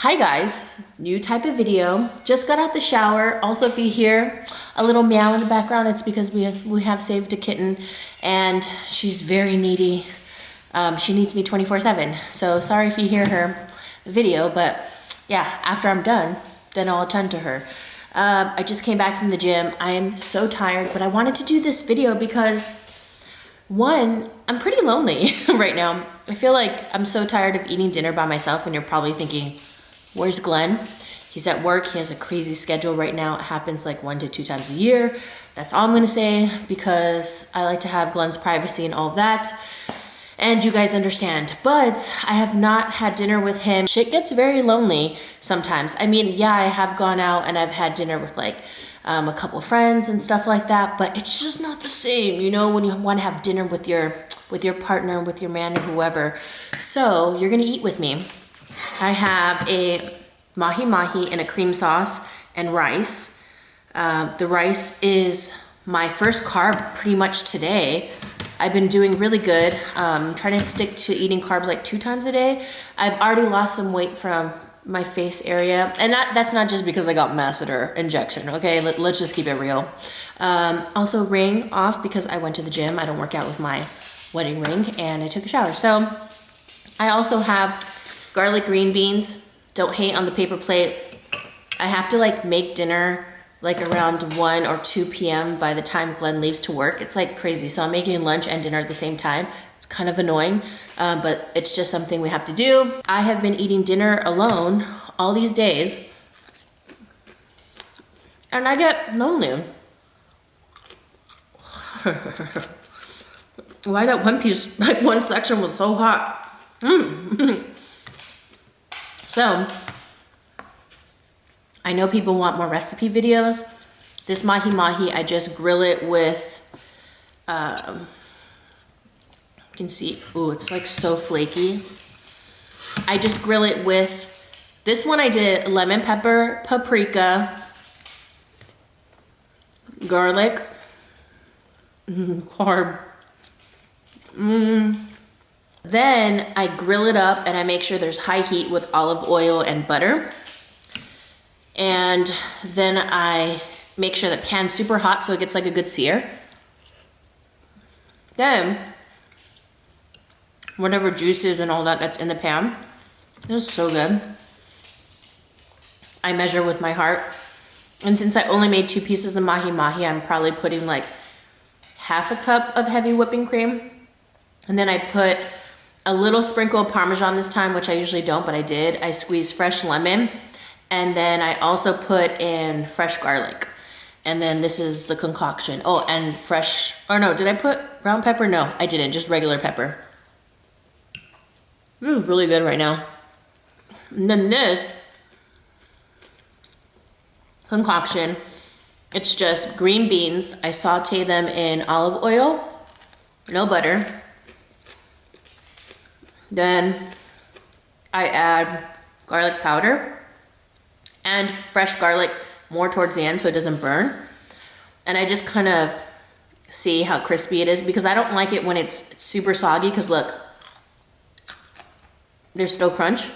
Hi guys, new type of video. Just got out the shower. Also, if you hear a little meow in the background, it's because we have saved a kitten and she's very needy. She needs me 24/7. So sorry if you hear her video, but yeah, after I'm done, then I'll attend to her. I just came back from the gym. I am so tired, but I wanted to do this video because one, I'm pretty lonely right now. I feel like I'm so tired of eating dinner by myself, and you're probably thinking, where's Glenn? He's at work. He has a crazy schedule right now. It happens like 1 to 2 times a year. That's all I'm gonna say because I like to have Glenn's privacy and all of that. And you guys understand, but I have not had dinner with him. Shit gets very lonely sometimes. I mean, yeah, I have gone out and I've had dinner with like a couple friends and stuff like that, but it's just not the same, you know, when you want to have dinner with your partner, with your man or whoever. So you're gonna eat with me. I have a mahi-mahi in a cream sauce and rice. The rice is my first carb pretty much today. I've been doing really good. Trying to stick to eating carbs like 2 times a day. I've already lost some weight from my face area. And that's not just because I got masseter injection, okay? Let's just keep it real. Also ring off because I went to the gym. I don't work out with my wedding ring and I took a shower. So I also have garlic green beans. Don't hate on the paper plate. I have to like make dinner like around 1 or 2 p.m. by the time Glenn leaves to work. It's like crazy. So I'm making lunch and dinner at the same time. It's kind of annoying, but it's just something we have to do. I have been eating dinner alone all these days and I get lonely. Why that one piece, like one section was so hot. So, I know people want more recipe videos. This mahi-mahi, I just grill it with, you can see, ooh, it's like so flaky. I just grill it with, this one I did lemon pepper, paprika, garlic, carb. Then I grill it up and I make sure there's high heat with olive oil and butter. And then I make sure the pan's super hot so it gets like a good sear. Then, whatever juices and all that's in the pan, it's so good. I measure with my heart. And since I only made 2 pieces of mahi-mahi, I'm probably putting like half a cup of heavy whipping cream. And then I put a little sprinkle of Parmesan this time, which I usually don't, but I did. I squeezed fresh lemon. And then I also put in fresh garlic. And then this is the concoction. Oh, and fresh, or no, did I put brown pepper? No, I didn't, just regular pepper. It's really good right now. And then this concoction, it's just green beans. I saute them in olive oil, no butter. Then I add garlic powder and fresh garlic more towards the end so it doesn't burn. And I just kind of see how crispy it is because I don't like it when it's super soggy because look, there's still crunch.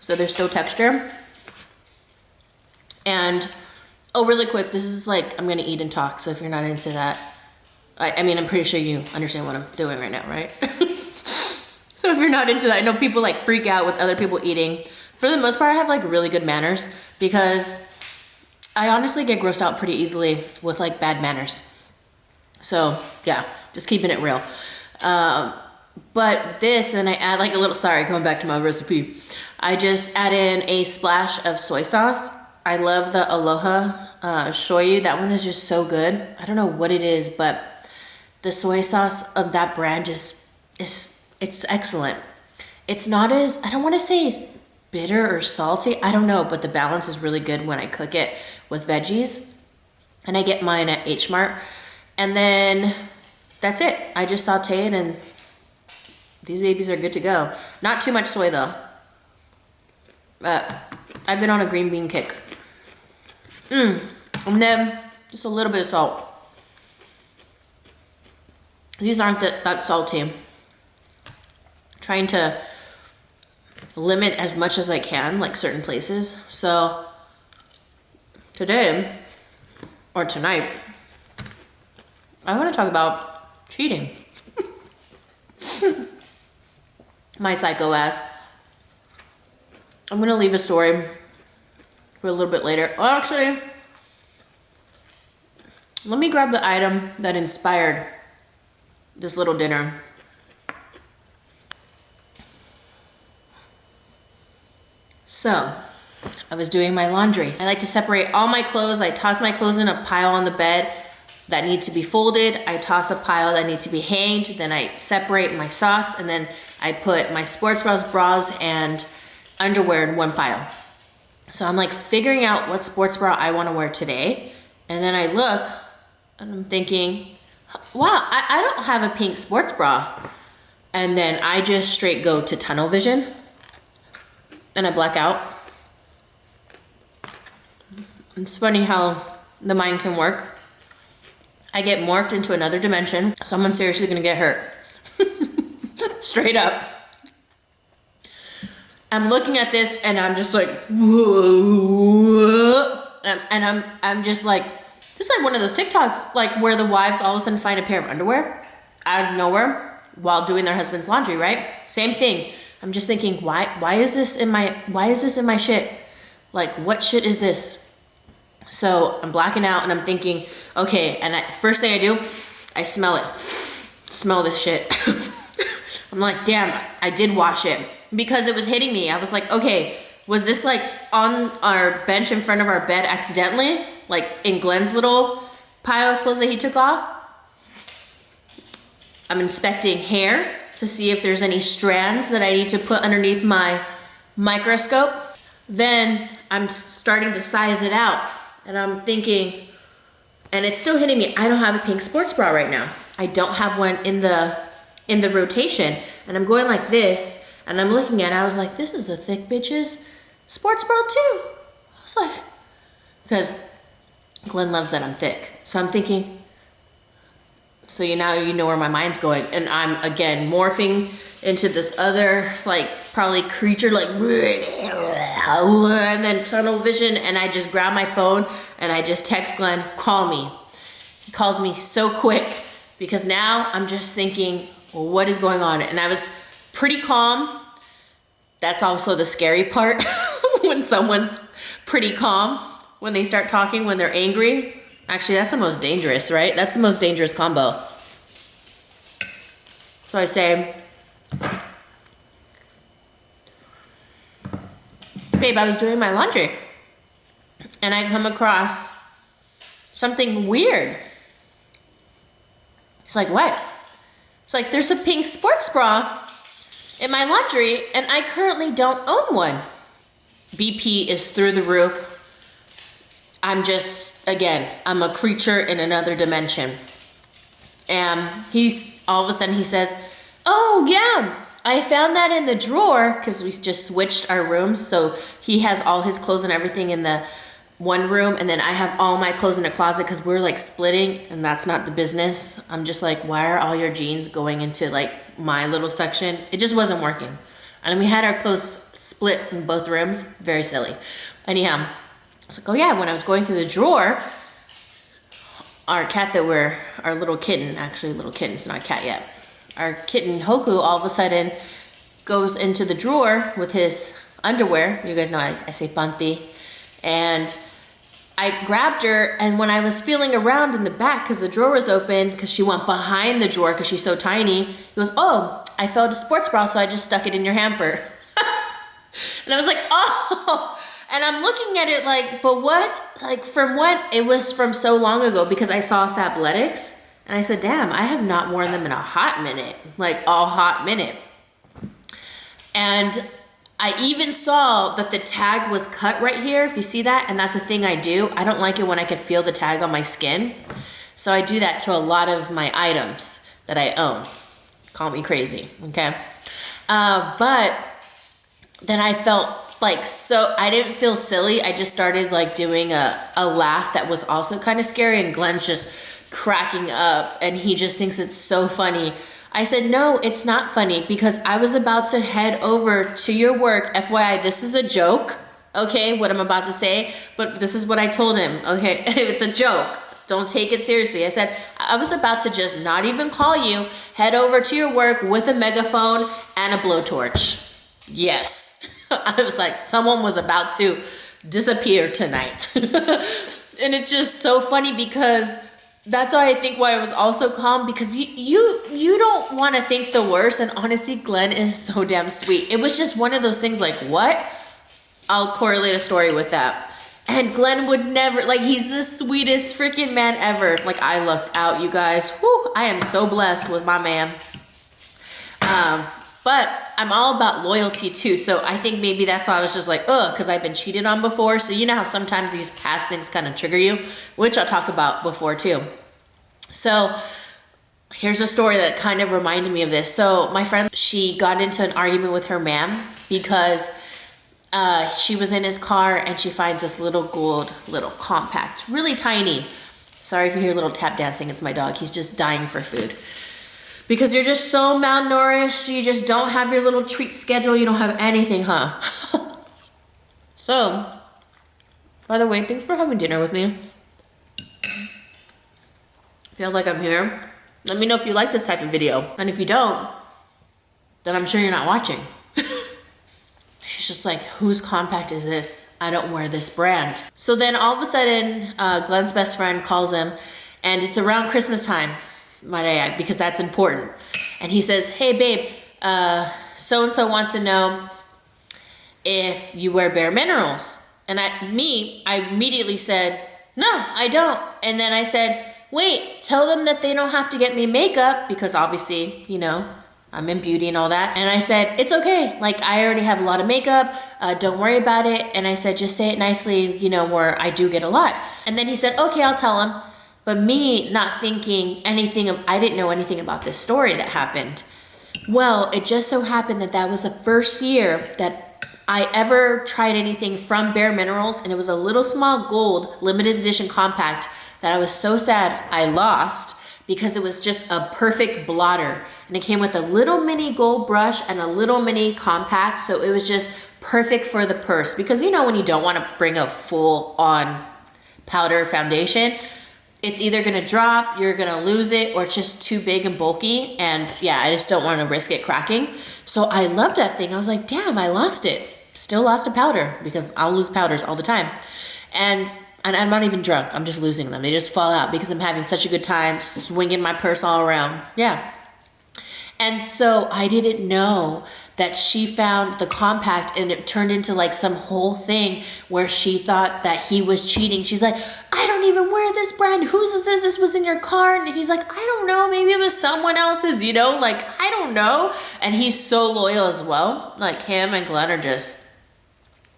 So there's still texture. And, oh, really quick, this is like, I'm gonna eat and talk. So if you're not into that, I mean, I'm pretty sure you understand what I'm doing right now, right? So if you're not into that, I know people like freak out with other people eating. For the most part, I have like really good manners because I honestly get grossed out pretty easily with like bad manners. So yeah, just keeping it real. But this, then I add like a little, sorry, going back to my recipe. I just add in a splash of soy sauce. I love the Aloha shoyu. That one is just so good. I don't know what it is, but the soy sauce of that brand just it's excellent. It's not as, I don't want to say bitter or salty. I don't know, but the balance is really good when I cook it with veggies. And I get mine at H Mart. And then that's it. I just saute it and these babies are good to go. Not too much soy though. But I've been on a green bean kick. And then just a little bit of salt. These aren't that salty. Trying to limit as much as I can, like certain places. So today, or tonight, I want to talk about cheating. My psycho ass. I'm gonna leave a story for a little bit later. Well, actually, let me grab the item that inspired this little dinner. So, I was doing my laundry. I like to separate all my clothes. I toss my clothes in a pile on the bed that need to be folded. I toss a pile that need to be hanged. Then I separate my socks, and then I put my sports bras, and underwear in one pile. So I'm like figuring out what sports bra I want to wear today. And then I look and I'm thinking, wow, I don't have a pink sports bra. And then I just straight go to tunnel vision and I black out. It's funny how the mind can work. I get morphed into another dimension. Someone's seriously gonna get hurt. Straight up. I'm looking at this and I'm just like, whoa. And I'm just like, this is like one of those TikToks, like where the wives all of a sudden find a pair of underwear out of nowhere while doing their husband's laundry, right? Same thing. I'm just thinking, why is this in my shit? Like, what shit is this? So I'm blacking out and I'm thinking, okay, and first thing I do, I smell it. Smell this shit. I'm like, damn, I did wash it. Because it was hitting me. I was like, okay, was this like on our bench in front of our bed accidentally? Like in Glenn's little pile of clothes that he took off? I'm inspecting hair to see if there's any strands that I need to put underneath my microscope. Then I'm starting to size it out. And I'm thinking, and it's still hitting me, I don't have a pink sports bra right now. I don't have one in the rotation. And I'm going like this. And I'm looking at it, I was like, this is a thick bitch's sports bra too. I was like, because Glenn loves that I'm thick. So I'm thinking, so you know where my mind's going. And I'm, again, morphing into this other, like, probably creature, like, and then tunnel vision. And I just grab my phone and I just text Glenn, call me. He calls me so quick because now I'm just thinking, well, what is going on? And I was pretty calm. That's also the scary part when someone's pretty calm, when they start talking, when they're angry. Actually, that's the most dangerous, right? That's the most dangerous combo. So I say, babe, I was doing my laundry and I come across something weird. It's like, what? It's like, there's a pink sports bra in my laundry, and I currently don't own one. BP is through the roof. I'm just, again, I'm a creature in another dimension. And all of a sudden he says, oh yeah, I found that in the drawer, because we just switched our rooms. So he has all his clothes and everything in the one room, and then I have all my clothes in a closet because we're like splitting, and that's not the business. I'm just like, why are all your jeans going into like my little section? It just wasn't working. And we had our clothes split in both rooms. Very silly. Anyhow, I was like, oh yeah, when I was going through the drawer, our cat our little kitten, actually little kitten, it's not a cat yet. Our kitten Hoku all of a sudden goes into the drawer with his underwear. You guys know I say panty. And I grabbed her, and when I was feeling around in the back, because the drawer was open, because she went behind the drawer because she's so tiny, he goes, oh, I felt a sports bra, so I just stuck it in your hamper. And I was like, oh, and I'm looking at it like, but what? Like, from what? It was from so long ago, because I saw Fabletics, and I said, damn, I have not worn them in a hot minute, like a hot minute. And I even saw that the tag was cut right here, if you see that, and that's a thing I do. I don't like it when I can feel the tag on my skin. So I do that to a lot of my items that I own. Call me crazy, okay? But then I felt like, so I didn't feel silly. I just started like doing a laugh that was also kind of scary, and Glenn's just cracking up, and he just thinks it's so funny. I said, no, it's not funny because I was about to head over to your work. FYI, this is a joke, okay, what I'm about to say, but this is what I told him, okay? It's a joke. Don't take it seriously. I said, I was about to just not even call you, head over to your work with a megaphone and a blowtorch. Yes. I was like, someone was about to disappear tonight. And it's just so funny because that's why I think why I was also calm, because you don't want to think the worst. And honestly, Glenn is so damn sweet. It was just one of those things like, what? I'll correlate a story with that. And Glenn would never, like, he's the sweetest freaking man ever. Like, I lucked out, you guys. Whew, I am so blessed with my man. But I'm all about loyalty too. So I think maybe that's why I was just like, ugh, because I've been cheated on before. So you know how sometimes these past things kind of trigger you, which I'll talk about before too. So here's a story that kind of reminded me of this. So my friend, she got into an argument with her man because she was in his car and she finds this little gold, little compact, really tiny. Sorry if you hear little tap dancing, it's my dog. He's just dying for food. Because you're just so malnourished, you just don't have your little treat schedule, you don't have anything, huh? So, by the way, thanks for having dinner with me. Feel like I'm here. Let me know if you like this type of video. And if you don't, then I'm sure you're not watching. She's just like, whose compact is this? I don't wear this brand. So then all of a sudden, Glenn's best friend calls him, and it's around Christmas time, might I add, because that's important. And he says, hey babe, so-and-so wants to know if you wear Bare Minerals. And I immediately said, no, I don't. And then I said, wait, tell them that they don't have to get me makeup because obviously, you know, I'm in beauty and all that. And I said, it's okay. Like, I already have a lot of makeup. Don't worry about it. And I said, just say it nicely, you know, where I do get a lot. And then he said, okay, I'll tell him. But me not thinking anything of, I didn't know anything about this story that happened. Well, it just so happened that that was the first year that I ever tried anything from Bare Minerals. And it was a little small gold limited edition compact that I was so sad I lost, because it was just a perfect blotter. And it came with a little mini gold brush and a little mini compact. So it was just perfect for the purse. Because you know when you don't want to bring a full on powder foundation, it's either gonna drop, you're gonna lose it, or it's just too big and bulky. And yeah, I just don't want to risk it cracking. So I loved that thing. I was like, damn, I lost it. Still lost a powder, because I'll lose powders all the time. And I'm not even drunk, I'm just losing them. They just fall out because I'm having such a good time swinging my purse all around. Yeah. And so I didn't know that she found the compact and it turned into like some whole thing where she thought that he was cheating. She's like, I don't even wear this brand. Whose is this? This was in your car. And he's like, I don't know. Maybe it was someone else's, you know, like, I don't know. And he's so loyal as well. Like, him and Glenn are just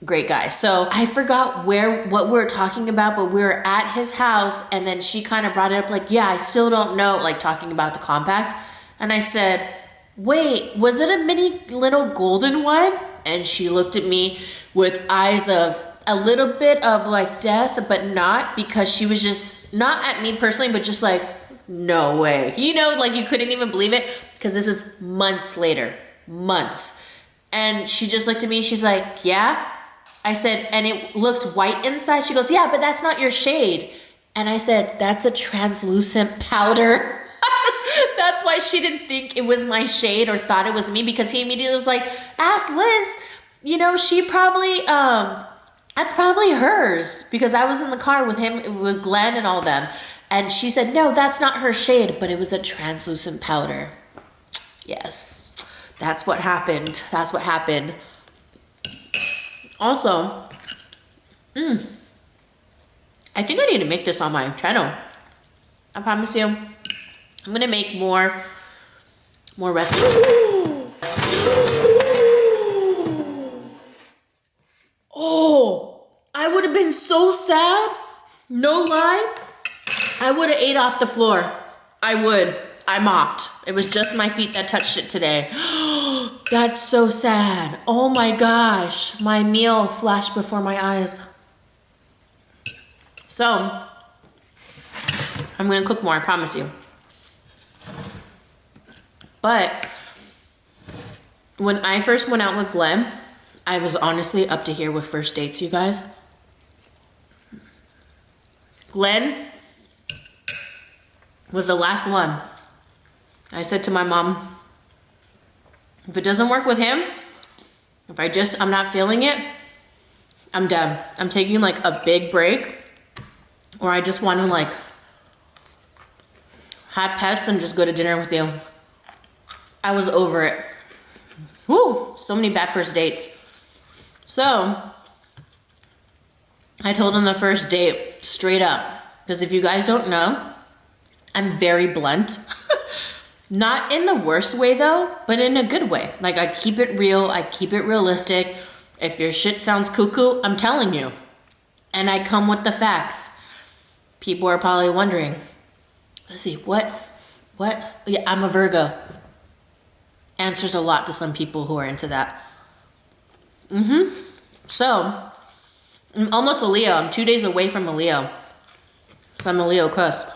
great guys. So I forgot what we were talking about, but we were at his house and then she kind of brought it up like, yeah, I still don't know, like talking about the compact. And I said, wait, was it a mini little golden one? And she looked at me with eyes of a little bit of like death, but not, because she was just not at me personally, but just like, no way. You know, like you couldn't even believe it, because this is months later, months. And she just looked at me, she's like, yeah. I said, and it looked white inside. She goes, yeah, but that's not your shade. And I said, that's a translucent powder. That's why she didn't think it was my shade or thought it was me, because he immediately was like, ask Liz, you know, she probably, that's probably hers, because I was in the car with him, with Glenn and all them. And she said, no, that's not her shade, but it was a translucent powder. Yes, that's what happened. That's what happened. Also, I think I need to make this on my channel. I promise you. I'm gonna make more recipes. Oh, I would have been so sad. No lie. I would have ate off the floor. I would. I mopped. It was just my feet that touched it today. That's so sad. Oh my gosh. My meal flashed before my eyes. So, I'm gonna cook more, I promise you. But when I first went out with Glenn, I was honestly up to here with first dates, you guys. Glenn was the last one. I said to my mom, if it doesn't work with him, if I'm not feeling it, I'm done. I'm taking like a big break, or I just want to like have pets and just go to dinner with you. I was over it. Woo, so many bad first dates. So I told him the first date straight up, because if you guys don't know, I'm very blunt. Not in the worst way though, but in a good way. Like I keep it real, I keep it realistic. If your shit sounds cuckoo, I'm telling you. And I come with the facts. People are probably wondering, let's see, what? Yeah, I'm a Virgo. Answers a lot to some people who are into that. So, I'm almost a Leo. I'm 2 days away from a Leo. So I'm a Leo cusp.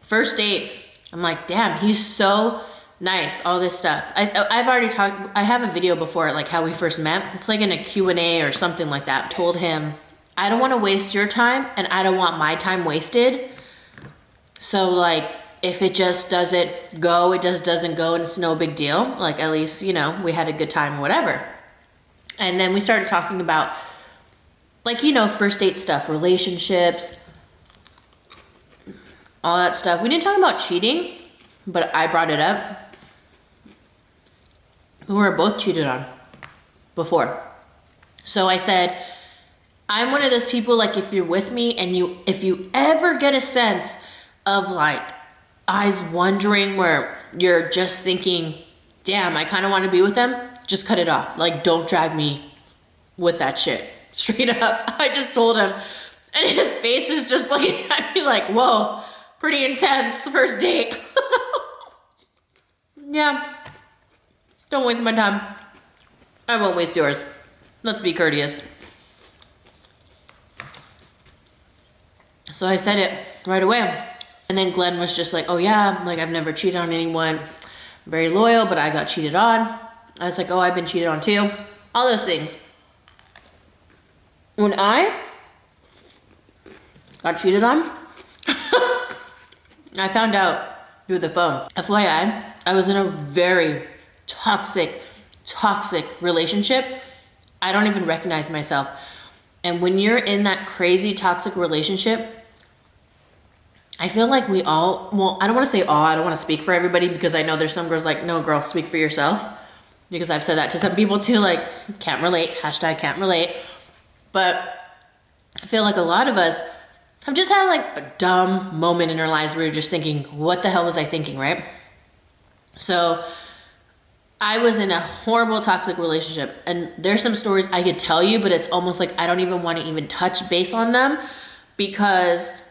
First date, I'm like, damn, he's so nice, all this stuff. I've already talked, I have a video before, like how we first met. It's like in a Q&A or something like that. Told him, I don't want to waste your time and I don't want my time wasted. So like, if it just doesn't go, it just doesn't go and it's no big deal. Like at least, you know, we had a good time or whatever. And then we started talking about like, you know, first date stuff, relationships, all that stuff. We didn't talk about cheating, but I brought it up. We were both cheated on before. So I said, I'm one of those people, like if you're with me and if you ever get a sense of like eyes wandering where you're just thinking, damn, I kind of want to be with them, just cut it off. Like don't drag me with that shit. Straight up. I just told him and his face is just looking at me like, whoa, pretty intense first date. Yeah. Don't waste my time. I won't waste yours. Let's be courteous. So I said it right away. And then Glenn was just like, oh yeah, like I've never cheated on anyone. I'm very loyal, but I got cheated on. I was like, oh, I've been cheated on too. All those things. When I got cheated on, I found out through the phone. FYI, I was in a very toxic relationship. I don't even recognize myself. And when you're in that crazy toxic relationship, I feel like we all, well, I don't want to say all, I don't want to speak for everybody because I know there's some girls like, no girl, speak for yourself. Because I've said that to some people too, like, can't relate, hashtag can't relate. But I feel like a lot of us have just had like a dumb moment in our lives where you're just thinking, what the hell was I thinking, right? So I was in a horrible toxic relationship and there's some stories I could tell you, but it's almost like I don't even want to even touch base on them because,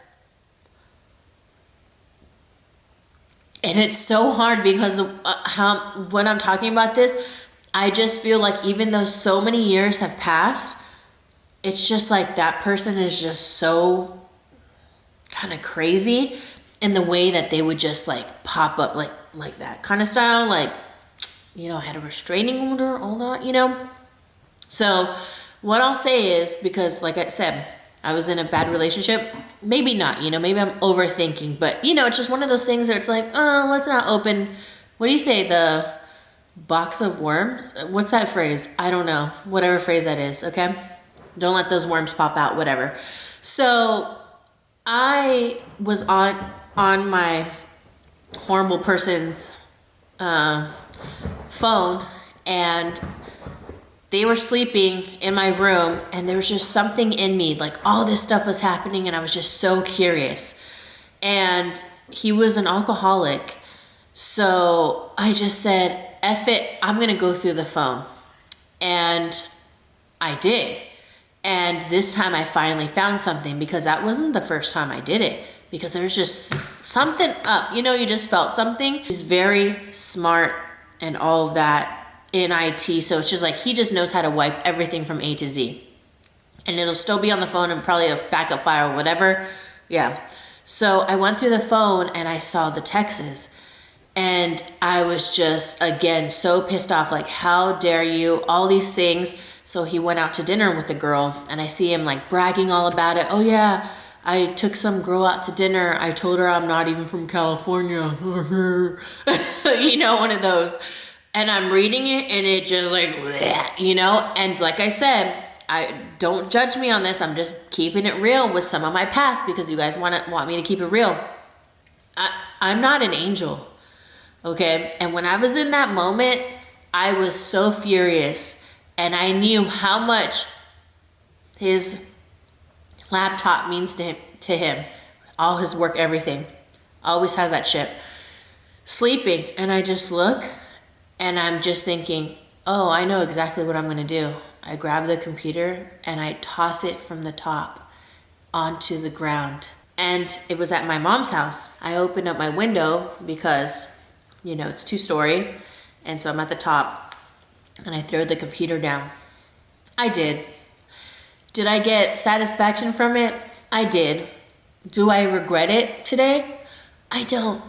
and it's so hard because when I'm talking about this, I just feel like even though so many years have passed, it's just like that person is just so kind of crazy in the way that they would just like pop up like that kind of style, like, you know, I had a restraining order, all that, you know. So what I'll say is, because like I said, I was in a bad relationship, maybe not, you know, maybe I'm overthinking, but you know, it's just one of those things where it's like, oh, let's not open, what do you say, the box of worms? What's that phrase? I don't know, whatever phrase that is, okay? Don't let those worms pop out, whatever. So I was on my horrible person's phone and they were sleeping in my room and there was just something in me, like all this stuff was happening and I was just so curious. And he was an alcoholic. So I just said, F it, I'm gonna go through the phone. And I did. And this time I finally found something because that wasn't the first time I did it. Because there's just something up, you know, you just felt something. He's very smart and all of that in IT. So it's just like, he just knows how to wipe everything from A to Z. And it'll still be on the phone and probably a backup file or whatever. Yeah. So I went through the phone and I saw the texts. And I was just, again, so pissed off. Like, how dare you? All these things. So he went out to dinner with a girl. And I see him like bragging all about it. Oh yeah, I took some girl out to dinner. I told her I'm not even from California. You know, one of those. And I'm reading it and it just like, bleh, you know? And like I said, I don't judge me on this. I'm just keeping it real with some of my past because you guys want me to keep it real. I'm not an angel, okay? And when I was in that moment, I was so furious and I knew how much his laptop means to him. All his work, everything. Always has that shit. Sleeping, and I just look and I'm just thinking, oh, I know exactly what I'm gonna do. I grab the computer and I toss it from the top onto the ground. And it was at my mom's house. I opened up my window because, you know, it's 2-story. And so I'm at the top and I throw the computer down. I did. Did I get satisfaction from it? I did. Do I regret it today? I don't.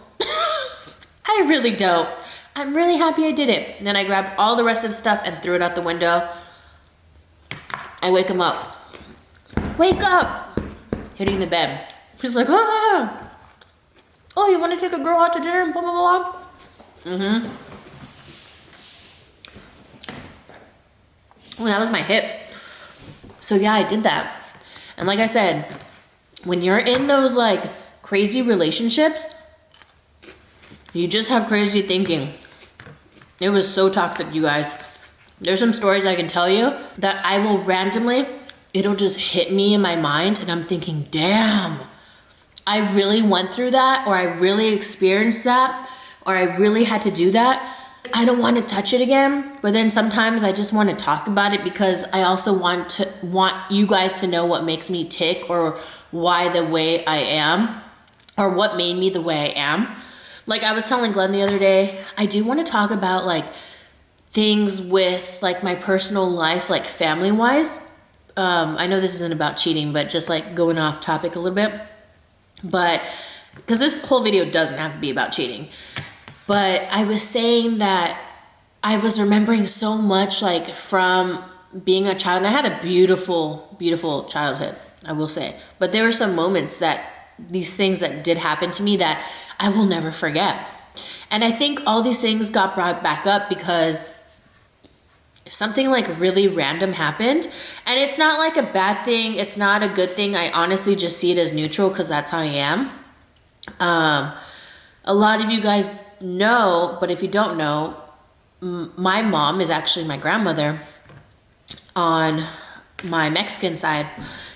I really don't. I'm really happy I did it. And then I grabbed all the rest of the stuff and threw it out the window. I wake him up. Wake up! Hitting the bed. He's like, ah! Oh, you want to take a girl out to dinner? Blah, blah, blah. Mm-hmm. Well, that was my hip. So yeah, I did that. And like I said, when you're in those like crazy relationships, you just have crazy thinking. It was so toxic, you guys. There's some stories I can tell you that I will randomly, it'll just hit me in my mind and I'm thinking, damn, I really went through that, or I really experienced that, or I really had to do that. I don't want to touch it again, but then sometimes I just want to talk about it because I also want you guys to know what makes me tick or why the way I am or what made me the way I am. Like I was telling Glenn the other day, I do want to talk about like things with like my personal life, like family wise. I know this isn't about cheating, but just like going off topic a little bit. But because this whole video doesn't have to be about cheating. But I was saying that I was remembering so much like from being a child. And I had a beautiful, beautiful childhood, I will say. But there were some moments that these things that did happen to me that I will never forget. And I think all these things got brought back up because something like really random happened. And it's not like a bad thing. It's not a good thing. I honestly just see it as neutral because that's how I am. A lot of you guys know, but if you don't know, my mom is actually my grandmother on my Mexican side.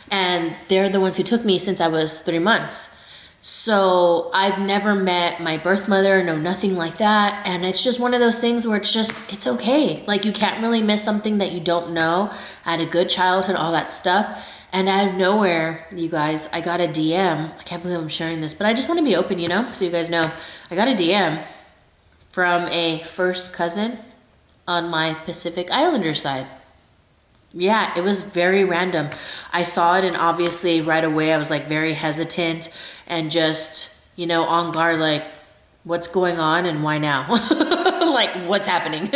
And they're the ones who took me since I was 3 months. So I've never met my birth mother, no, nothing like that. And it's just one of those things where it's okay. Like you can't really miss something that you don't know. I had a good childhood, all that stuff. And out of nowhere, you guys, I got a DM. I can't believe I'm sharing this, but I just want to be open, you know, so you guys know. I got a DM from a first cousin on my Pacific Islander side. Yeah, it was very random. I saw it and obviously right away I was like very hesitant and just, you know, on guard, like what's going on and why now? Like what's happening?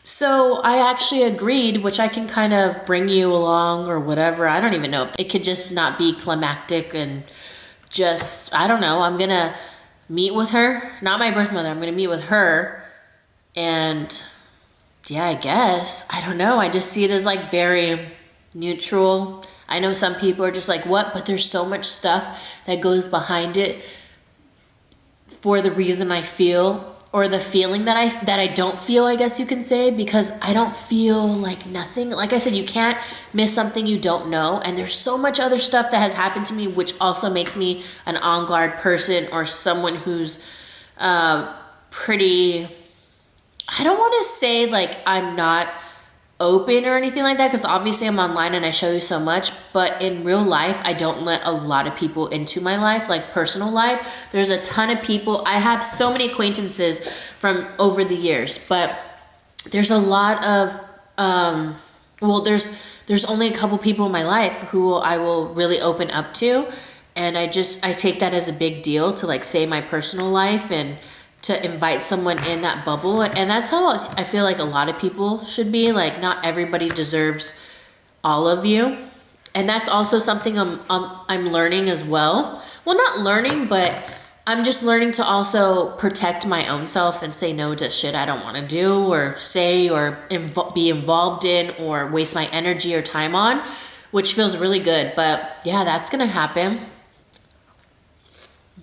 So I actually agreed, which I can kind of bring you along or whatever. I don't even know if it could just not be climactic and just, I don't know. I'm going to meet with her, not my birth mother. I'm going to meet with her and yeah, I guess. I don't know. I just see it as like very neutral. I know some people are just like, what? But there's so much stuff that goes behind it for the reason I feel or the feeling that I don't feel, I guess you can say, because I don't feel like nothing. Like I said, you can't miss something you don't know. And there's so much other stuff that has happened to me, which also makes me an on guard person or someone who's pretty, I don't want to say like I'm not open or anything like that because obviously I'm online and I show you so much, but in real life I don't let a lot of people into my life, like personal life. There's a ton of people. I have so many acquaintances from over the years, but there's a lot of well, there's only a couple people in my life who I will really open up to, And I take that as a big deal to like say my personal life and to invite someone in that bubble. And that's how I feel like a lot of people should be. Like, not everybody deserves all of you. And that's also something I'm learning as well. Well, not learning, but I'm just learning to also protect my own self and say no to shit I don't want to do or say or be involved in or waste my energy or time on, which feels really good. But yeah, that's gonna happen.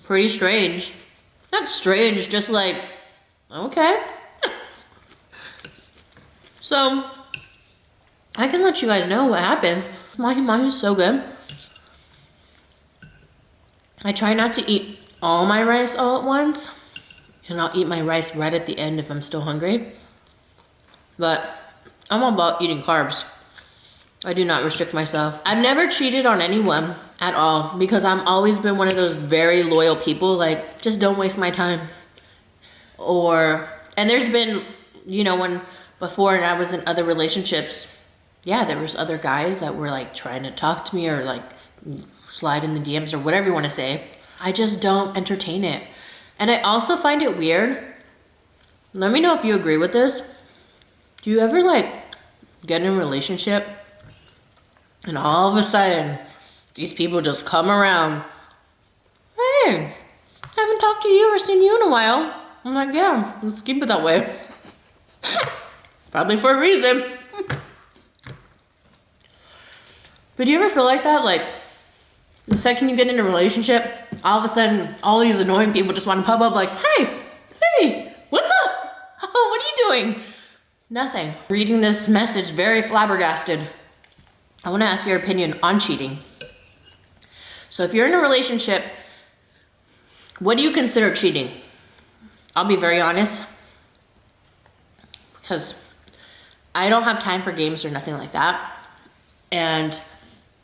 Pretty strange. Not strange, just like, okay. So, I can let you guys know what happens. Mine is so good. I try not to eat all my rice all at once. And I'll eat my rice right at the end if I'm still hungry. But I'm all about eating carbs. I do not restrict myself. I've never cheated on anyone at all because I've always been one of those very loyal people, like, just don't waste my time. And there's been, you know, when before and I was in other relationships, yeah, there was other guys that were like trying to talk to me or like slide in the DMs or whatever you want to say. I just don't entertain it. And I also find it weird. Let me know if you agree with this. Do you ever like get in a relationship and all of a sudden these people just come around? Hey, I haven't talked to you or seen you in a while. I'm like, yeah, let's keep it that way. Probably for a reason. But do you ever feel like that? Like, the second you get in a relationship, all of a sudden, all these annoying people just want to pop up like, hey, what's up? What are you doing? Nothing. Reading this message very flabbergasted. I want to ask your opinion on cheating. So if you're in a relationship, what do you consider cheating? I'll be very honest, because I don't have time for games or nothing like that. And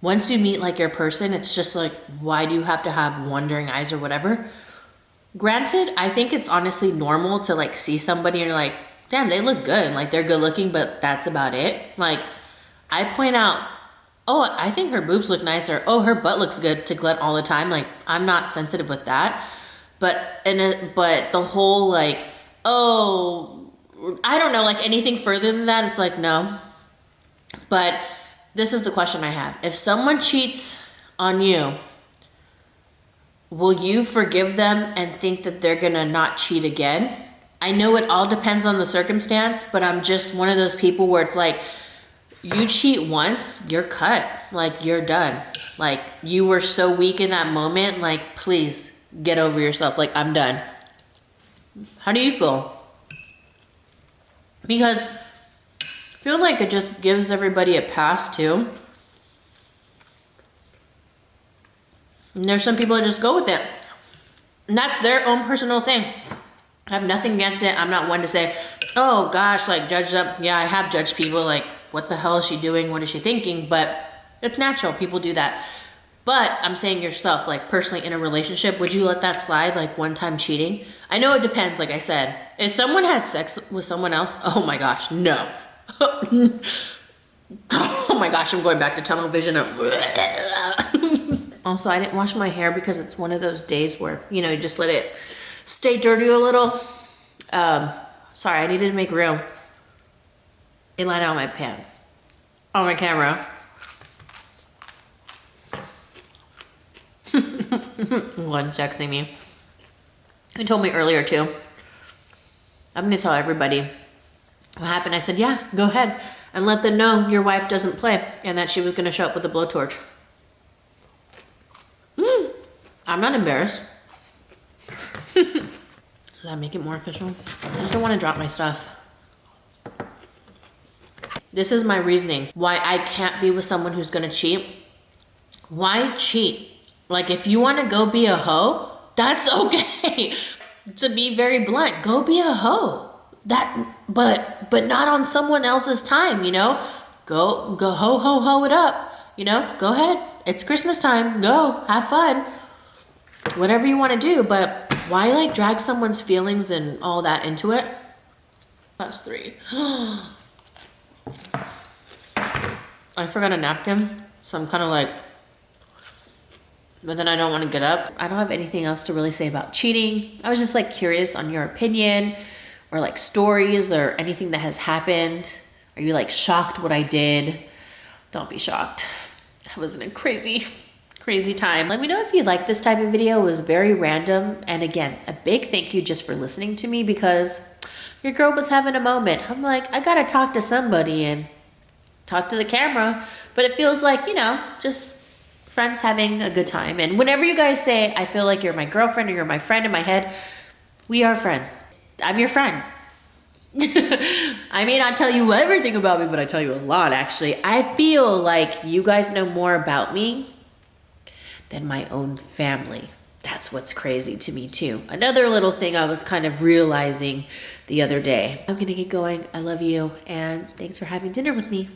once you meet like your person, it's just like, why do you have to have wandering eyes or whatever? Granted, I think it's honestly normal to like see somebody and you're like, damn, they look good. Like, they're good looking, but that's about it. Like, I point out, oh, I think her boobs look nice, or oh, her butt looks good to Glenn all the time. Like, I'm not sensitive with that. But the whole like, oh, I don't know, like anything further than that, it's like, no. But this is the question I have. If someone cheats on you, will you forgive them and think that they're gonna not cheat again? I know it all depends on the circumstance, but I'm just one of those people where it's like, you cheat once, you're cut. Like, you're done. Like, you were so weak in that moment, like, please get over yourself. Like, I'm done. How do you feel? Because I feel like it just gives everybody a pass too. And there's some people that just go with it. And that's their own personal thing. I have nothing against it. I'm not one to say, oh gosh, like, judge them. Yeah, I have judged people, like, what the hell is she doing? What is she thinking? But it's natural. People do that. But I'm saying yourself, like, personally in a relationship, would you let that slide, like, one time cheating? I know it depends, like I said. If someone had sex with someone else, oh my gosh, no. Oh my gosh, I'm going back to tunnel vision. Also, I didn't wash my hair because it's one of those days where, you know, you just let it stay dirty a little. Sorry, I needed to make room. It lined out my pants on my camera. One's texting me. He told me earlier too. I'm gonna tell everybody what happened. I said, yeah, go ahead and let them know your wife doesn't play and that she was gonna show up with a blowtorch. I'm not embarrassed. Does that make it more official? I just don't want to drop my stuff. This is my reasoning why I can't be with someone who's gonna cheat. Why cheat? Like, if you want to go be a hoe, that's okay. To be very blunt, go be a hoe. But not on someone else's time, you know? Go ho it up, you know? Go ahead. It's Christmas time. Go, have fun. Whatever you want to do, but why like drag someone's feelings and all that into it? That's 3. I forgot a napkin, so I'm kind of like but then I don't want to get up. I don't have anything else to really say about cheating. I was just like curious on your opinion or like stories or anything that has happened. Are you like shocked what I did? Don't be shocked. I was in a crazy time. Let me know if you like this type of video. It was very random. And again, a big thank you just for listening to me because your girl was having a moment. I'm like, I gotta talk to somebody and talk to the camera. But it feels like, you know, just friends having a good time. And whenever you guys say, I feel like you're my girlfriend or you're my friend in my head, we are friends. I'm your friend. I may not tell you everything about me, but I tell you a lot actually. I feel like you guys know more about me than my own family. That's what's crazy to me too. Another little thing I was kind of realizing the other day. I'm gonna get going. I love you and thanks for having dinner with me.